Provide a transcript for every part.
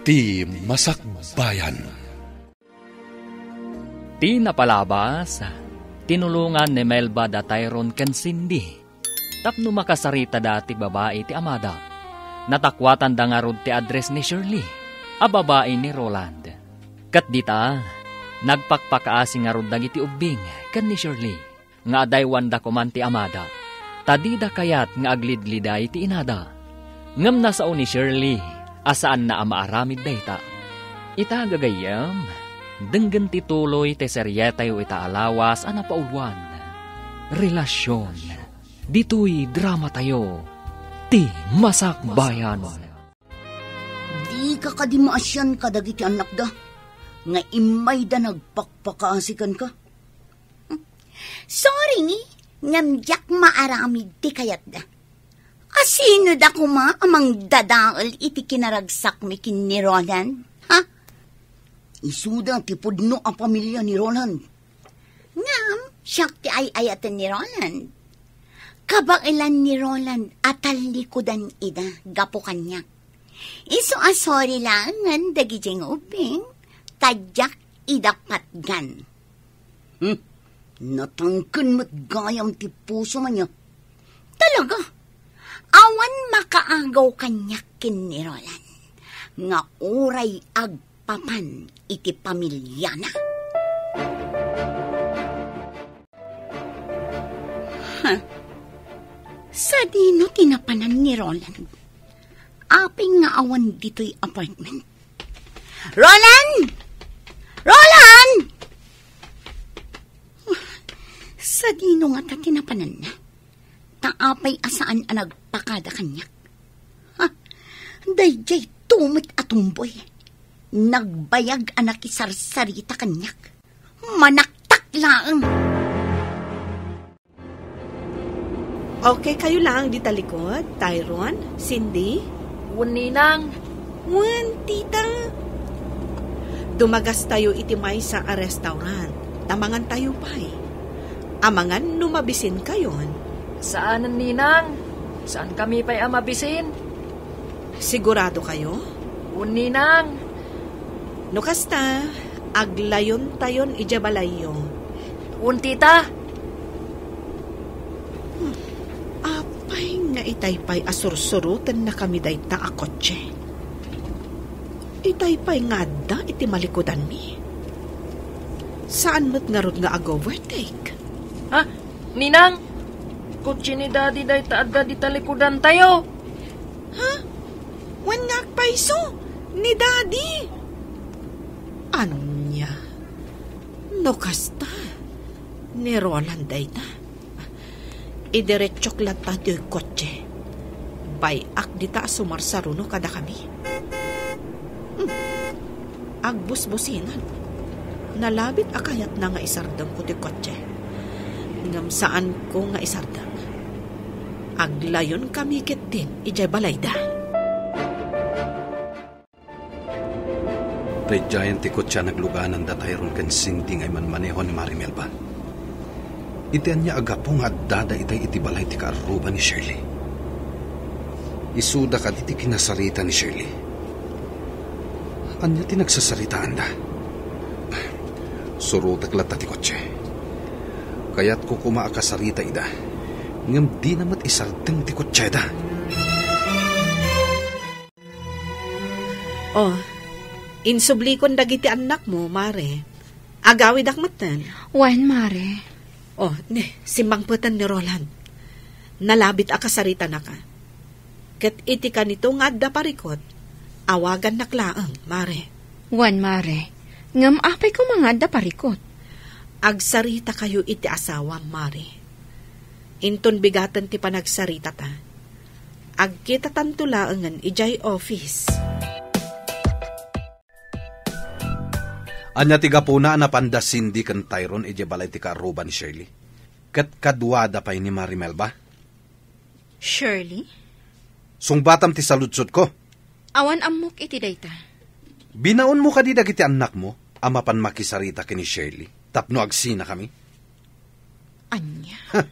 Ti Masakbayan. Ti napalabas, tinulungan ni Melba da Tyrone ken Cindy. Tapno makasarita dati babae ti Amada. Natakwatan da nga rod ti address ni Shirley, a babae ni Roland. Kat dita, nagpakpakaasi nga rod dagiti ubing ken ni Shirley, nga adaywan da kuman ti Amada. Tadida kayat nga aglidliday ti inada. Ngam na sao ni Shirley, asaan na amaaramid dayta. Ita gagayam, denggen ti tuloy ti seryetay o ita alawas ana paulwan. Relasyon, dito'y drama tayo, ti Masakbayan. Di ka kadimaasyan kadagiti anak da, nga imay da nagpakpakaasikan ka. Sorry ni, ngamjak maaramid ti kayat da. Asino da kuma amang dadaol iti kinaragsak mi kin ni Roland? Ha? Isuda ti pudno ang pamilya ni Roland. Ngam, siyak ti ay-ayatan ni Roland. Kabailan ni Roland atal likodan ida, gapo kanya. Iso asori lang ngan dagijeng uping, tadyak idapatgan. Natangkan mo't gayam ti puso man niya. Talaga? Awan makaagaw kanyak kin ni Roland, nga uray agpapan iti pamilya na. Sa dino tinapanan ni Roland, aping nga awan dito'y apartment. Roland! Roland! Sa dino nga ta tinapanan na, taapay asaan ang nagpakada kanyak. Ha? Dayjay tumit atumboy. Nagbayag anak isarsarita kanyak. Manaktak lang. Okay kayo lang di talikod, Tyrone, Cindy? Ninang. Tita. Dumagas tayo itimay sa restaurant. Tamangan tayo pa'y. Amangan numabisin kayon. Saan, Ninang? Saan kami pa'y amabisin? Sigurado kayo? Ninang. No kasta, aglayon tayon ijabalayo. Tita. Apay nga itaypay asursurutan na kami dayta a kotse. Itaypay nga da iti malikodan mi. Saan mo't nga rod nga ag-overtake? Ha? Ninang? Kutsi ni Daddy day taadda di talikudan tayo. Ha? Wan nga paiso ni Daddy. Anya? No kasta. Ni Roland day ta. Idiretsok lang tayo yung kotse. Bayak di ta sumarsaruno kada kami. Agbus-businan. Nalabit akayat na nga isardang ko ti kotse. Ngam saan ko nga isardang. Aglayon kami kitin, ijay balayda. Tayjayan ti kotsa nagluganan da Tyrone ken Cindy ngay manmaneho ni Marimelba. Itian niya agapong at dada itay iti balay ti kaaruba ni Shirley. Isuda ka iti kinasarita ni Shirley. Anya ti nagsasaritaan da. Surutak lata ti kotse. Kaya't ko kumaakasarita ida. Ngam di namat isardeng ti kutseda. Oh, insublikon dagiti anak mo, Mare. Agawid akmatan. Wan, Mare. Oh, simbangputan ni Roland. Nalabit akasarita na ka. Kat iti ka nito nga da parikot, awagan naklaang, Mare. Wan, Mare. Ngam apay ko mga da parikot. Agsarita kayo iti asawa, Mare. Inton bigatan ti panagsarita ta. Agkita tantulaangan ijay office. Anya tiga puna na panda Cindy ken Tyrone ije balay ti kaaruba ni Shirley. Ket kadwada pay ni Marimelba. Shirley? Sungbatam ti saludsod ko. Awan amok iti dayta. Binaon mo kadi dagiti anak mo, amapan makisarita kini Shirley. Tapno agsina kami. Anya?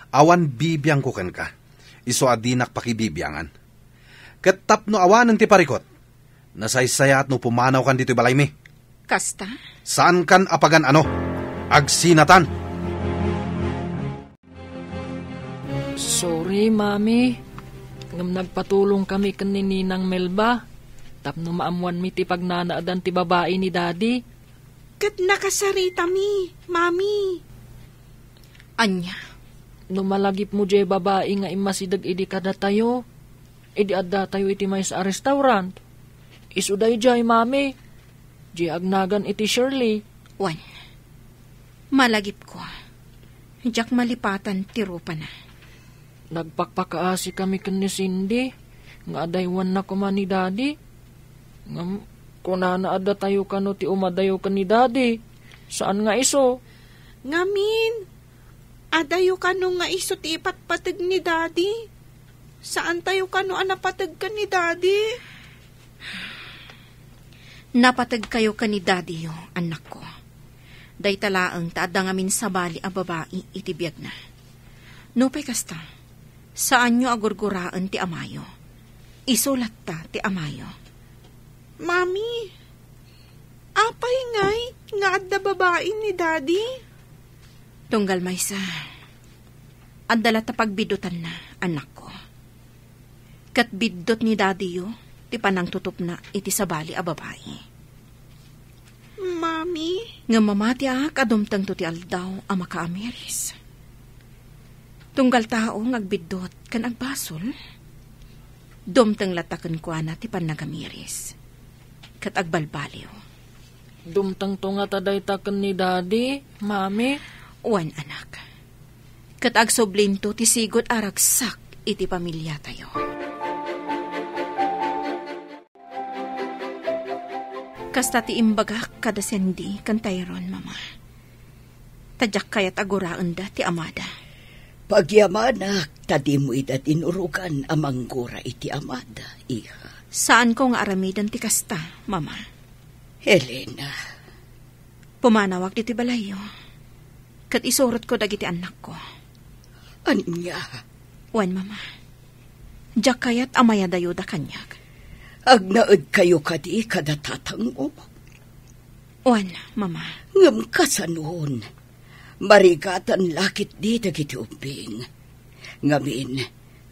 Awan bibiyang ko ken ka. Iso adinak pakibibiyangan. Ket tapno awanan ti parikot. Nasaysaya at no pumanaw kan dito'y balay mi. Kasta? Saan kan apagan ano? Agsinatan. Sorry, Mami. Ngam nagpatulong kami kan ni Ninang Melba. Tapno maamuan mi ti pagnanaadan ti babae ni Daddy. Kat nakasarita mi, Mami. Anya? Numalagip mo jay babae nga imasidag idi kada tayo. Idi adda tayo iti may sa restaurant. Isuday jay, Mami. Jay agnagan iti Shirley. Wan. Malagip ko. Diyak malipatan tirupa na. Nagpakpakaasi kami kan ni Cindy. Nga adaywan na kuman ni Daddy. Nga kunana adda tayo kano ti umadayo kan ni Daddy. Saan nga iso? Ngamin, adayo ka nung nga iso ti ipatpatag ni Daddy. Saan tayo ka nung anapatag ka ni Daddy? Napatag kayo ka ni Daddy yo, anak ko. Day talaang taadda ngamin sa bali a babae itibiyag na. Nupay kasta, saan nyo agurguraan ti amayo? Isulat ta ti amayo. Mami, apay ngay nga adda babae ni Daddy? Tunggal maysa, adala ta pagbidutan na, anak ko. Kat bidot ni Daddy yo, ti panang tutup na iti sa bali a babae. Mami? Nga mamati kadumtang to ti aldaw a makaamiris. Tunggal tao ngagbidot kan agbasol, dumtang latakan ko na ti panagamiris. Kat agbalbaliw. Dumtang to nga taday taken ni Daddy, Mami. Uwan anak. Kat agsoblinto ti sigot aragsak iti pamilya tayo. Kasta ti imbagak kada sendi kan Tyrone, Mama. Tadyak kayat aguraan da ti amada. Pagyamanak, tadi mo idat inurugan amang gura iti amada, iha. Saan ko nga aramidan ti kasta, Mama? Helena. Pumanawag diti balayo. Kat isurot ko dagiti anak ko. Anya? Wan, Mama. Diyak kayat amaya dayo da kanyag. Agnaad kayo kadi kadatatang mo. Wan, Mama. Ngam kasanon. Marigatan lakit di dagiti uping. Ngamin,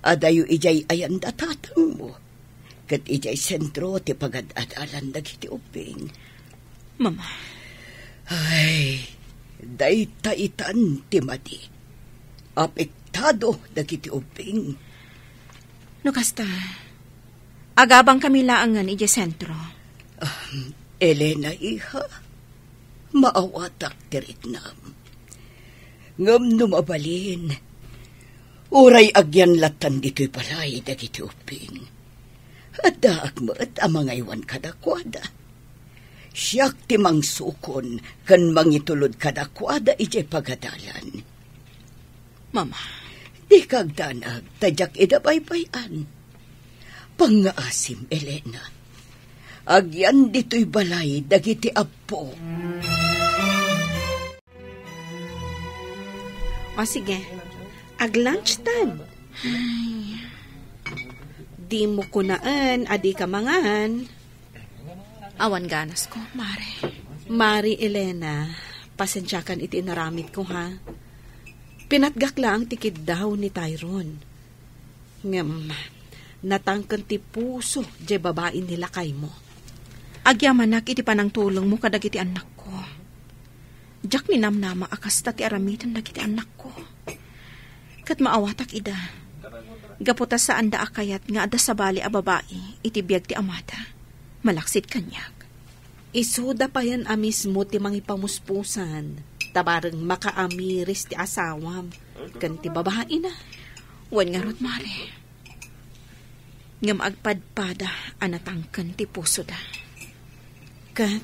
adayo ijay ayan datatang mo. Kat ijay sentro ti pagad-adalan dagiti uping. Mama. Ay, daytaitan ti madi. Apektado dagiti uping. No kasta, agabang kami laangan ije sentro. Elena, iha, maawatak tiritnam. Ngam numabalin, uray agyan latan dito'y balay dagiti uping. At daak mo't amang iwan kadakwada. Siyak ti mangsukon kan mangitulod kadakwada ije pagadalan. Mama. Di kagdanag tadyak idabaybayan. Pangaasim, Elena. Agyan dito'y balay dagiti apo. O sige, ag-lunch time. Ay, Di mo kunaan, adi ka mangan. awan ganas ko, Mare. Mari Elena, pasensyakan iti naramit ko ha. Pinatgak lang tikid daw ni Tyrone. Ngam, natangkan ti puso di babae nila kay mo. Agyamanak iti panang tulong mo kadagiti anak ko. Diyak ni namnama akas ti aramitan dagiti anak ko. Kat maawatak ida. Gaputa sa anda akayat nga ada sa bali a babae iti biyag ti amada. Malaksit kanyak. Isuda pa yan amis mo ti mangipamuspusan. Tabarang makaamiris ti asawam. Kan ti babae na. Wan nga rod, Mare. Ngam agpadpada anatangkan ti puso da. Kat,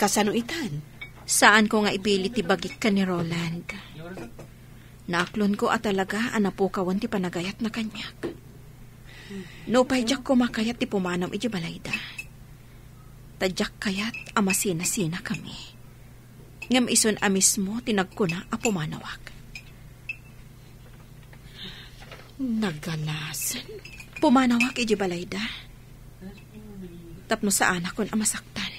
kasano itan? Saan ko nga ibili ti bagik ka ni Roland? Naaklon ko at talaga anapukawan ti panagayat na kanyak. No payjak ko makayat ti pumanam iti balayda. Tadyak kayat amasina-sina kami. Ngam ison amis mo tinagkuna a pumanawag. Nagalasan? Pumanawag iti balayda. Tapno sa anak kon amasaktan.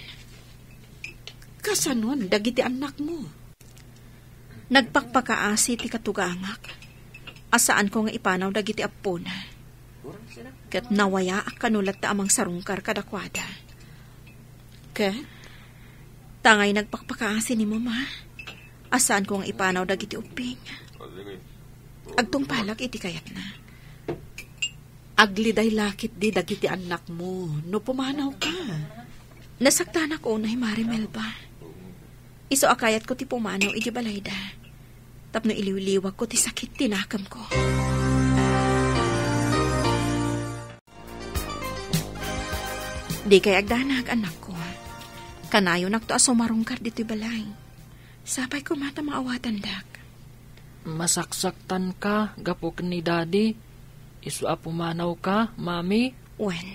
Kasanon, dagiti anak mo. Nagpakpakaasi ti katugangak. Asaan ko nga ipanaw dagiti apo na. Kat nawaya ak kanulat ta amang sarungkar kadakwada. Kat? Tangay nagpakpakaasi ni mama. Asaan ko nga ipanaw dagiti uping. Agtong palak iti kayat na. Agliday lakit di dagiti anak mo. No pumanaw ka. Nasaktan ako na Marimel ba? Iso akayat ko ti pumanaw iti balayda. Tapno iliwliwag ko ti sakit tinakam ko. Di kay agdanag anak ko. Kanayo nakto aso marungkar dito'y balay. Sapay ko mata maawatan dak. Masaksaktan ka, gapok ni daddy. Isu pumanaw ka, mami? Wen,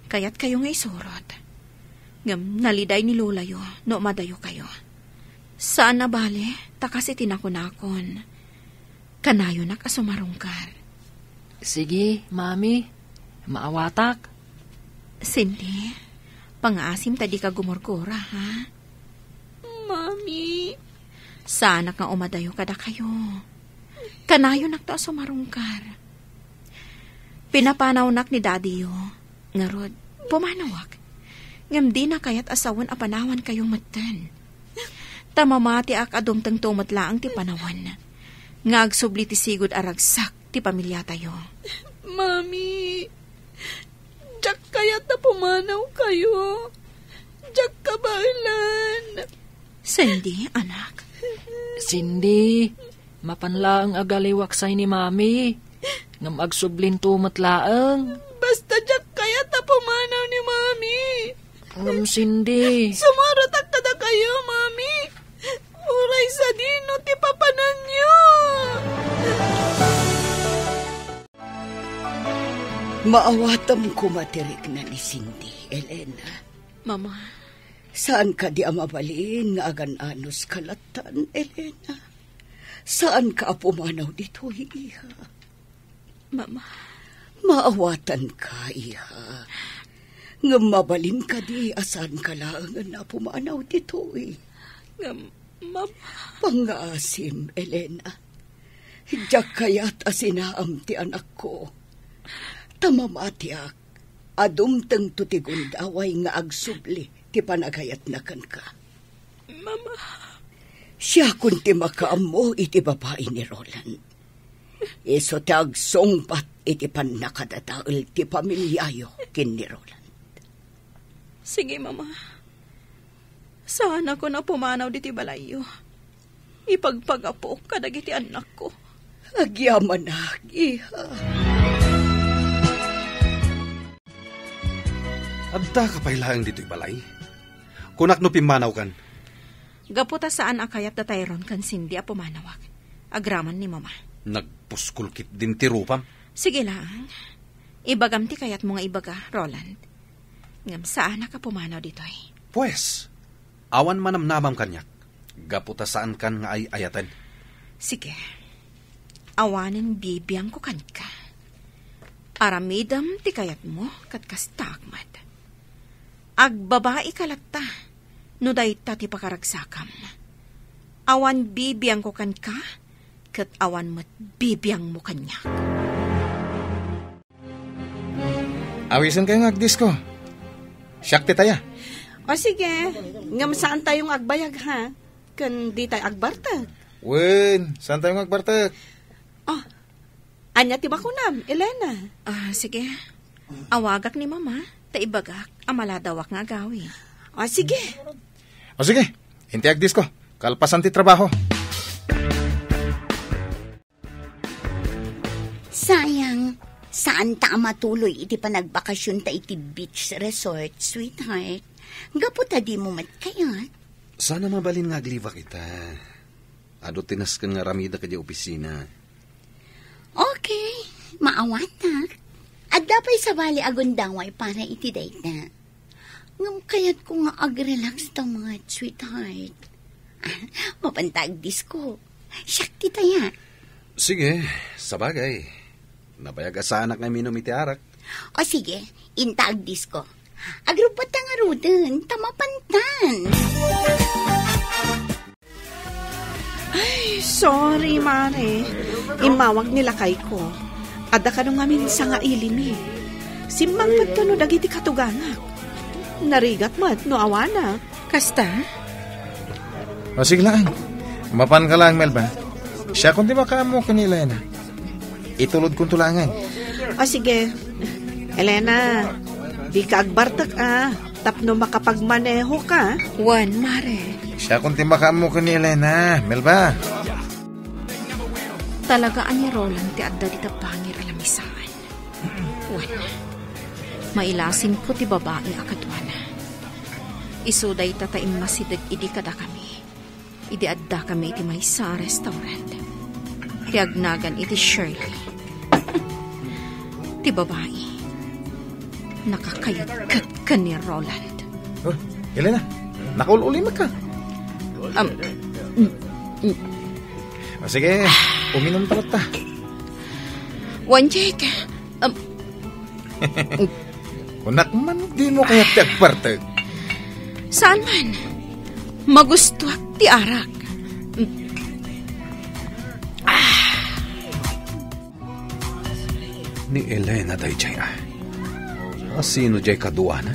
kayat kayo nga isurot. Ngam naliday ni lulayo, no madayo kayo. Saan na bale, takasi tinakunakon. Kanayo nakasumarungkar. Sige, mami. Maawatak. Cindy, pang-aasim tadi ka gumurgura, ha? Mami. Sana nga umadayo kada kayo. Kanayo nakasumarungkar. Pinapanawnak ni daddy yo. Ngarod, pumanawak. Ngam di na kayat asawan apanawan kayong matan. Tamamati ak adumtang tumatlaang ti panawan. Ngagsubli ti sigod aragsak ti pamilya tayo. Mami, jak kayat na pumanaw kayo. Jak kabailan. Cindy, anak. Cindy, mapanlaang agaliwaksay ni mami. Ngam agsublin tumatlaang. Basta jak kayat na pumanaw ni Mami. Ngam Cindy. Sumaratak kada kayo, Mami. Uray sa dino ti papanan niyo. Maawatam kumatirik na ni Cindy, Elena. Mama. Saan ka di amabalin nga agan-anos kalatan, Elena? Saan ka pumanaw dito, iha? Mama. Maawatan ka, iha. Nga mabalin ka di asan ka lang na pumanaw dito, eh. Mama. Pangaasim, Elena. Diyak kaya't asinaam ti anak ko. Tamamatiak, adumtang tutigundaway nga agsubli ti panagayat na kan ka. Mama. Siya kun ti makaam mo iti babae ni Roland. Iso ti agsongpat iti panakadadaol ti pamilyayo kin ni Roland. Sige, Mama. Sana ko na pumanaw diti balayo. Ipagpagapo kadagiti anak ko. Agyaman na, iha. Adda ka pailaang dito'y balay. Kunak no pimanaw kan. Gaputa saan akayat da tayron kan Cindy a pumanawak. Agraman ni Mama. Nagpuskulkit din ti rupam. Sige lang. Ibagam ti kayat mo nga ibaga, Roland. Ngam saan ka pumanaw dito'y? Pues, awan manamnamam kanyak. Gaputa saan kan nga ay ayatan. Sige. Awanin bibiyang ko kan ka. Aramidam ti kayat mo kat kastakmat. Agbabae kalata, no dayta ti pakaragsakam. Awan bibiyang ko kan ka, kat awan mat bibiyang mo kanya. Awisan kayo ng agdis ko. Siyak ti taya. O sige, ngam saan tayong agbayag ha? Kan di tayo agbartag. Wen, saan tayo ng agbartag? Oh, anya ti bakunam, Elena. Sige. Awagak ni Mama, taibagak, amaladawak nga agawi. O sige. O sige, inti agdis ko. Kalpasan ti trabaho. Sayang, saan ta matuloy iti panagbakasyon ta iti beach resort, sweetheart? Gaputa di mo matkayat. Sana mabalin nga agliva kita. Ado tinaskan nga ramida ka di opisina. Okay, maawatak. At dapay sa bali agundaway para iti date na. Ngam kayat ko nga ag-relax tamad, sweetheart. Mapantag disco. Syakti taya. Sige, sabagay. Nabayag sa anak na minom iti arak. O sige, intag disco. Agrupat nga ruden, tamapantan. Ay, sorry, Mare. Imawag nila kay ko. Ada ka nung amin sa nga ilimi. Simbangpad ka no dagiti katugangak. Narigat mo at no awana. Kasta? O sige lang. Mapan ka lang, Melba. Siya kung di makamo ka ni Elena. Itulod kong tulangan. O sige. Elena, di ka agbartak tapno makapagmaneho ka. Juan, Mare. Siya kung di makamo ka ni Elena, Melba. Talagaan ni Roland ti adda di tapangir alamisaan. Juan, mailasin ko ti babae akadwana. Isuday tataim masidag idi kada kami. Idi adda kami iti may sa restaurant. Ti agnagan iti Shirley. Ti babae. Nakakayagkat ka ni Roland. Oh, Elena, nakaululimag ka. O sige, uminom talat ta. Juan Jake. Kunak man, di mo kaya tagpartag. Saan man? Magustuak ti arak. Ni Elena day jay Asino jay kaduana?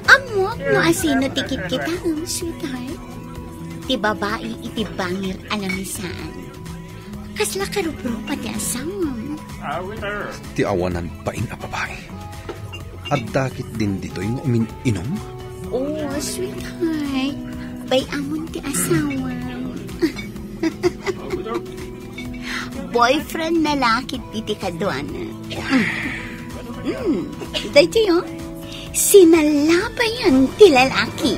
Amok no asino tikit kita, sweetheart. Ti babae iti bangir alamisaan. Kasla karupro pati asam. Ti awanan paing a babae. At dakit din dito yung uminom? Oh, sweetheart. Bay amon ti asawa. Boyfriend na lakit iti kaduana. Dahil yun, sinalabayan ti lalaki.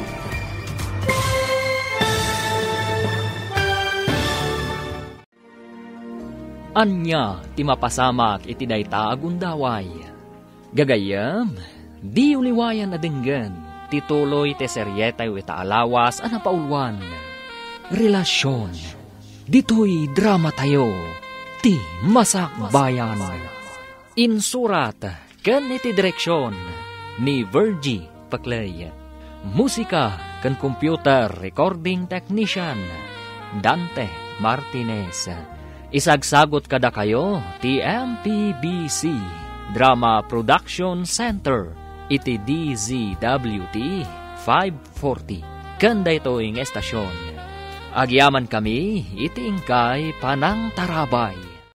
Anya ti mapasamak iti dayta agundaway. Gagayam, di uliwayan na denggan, tituloy te seryetay wita alawas ana paulwan. Relasyon, dito'y drama tayo, ti masakbayan. Insurat, ken iti direksyon, ni Virgie Paclay. Musika, ken computer recording technician, Dante Martinez. Isagsagot kada kayo, ti MPBC Drama Production Center, iti DZWT 540. Kanda ito ing estasyon. Agyaman kami, iti ingkay Panang Tarabay.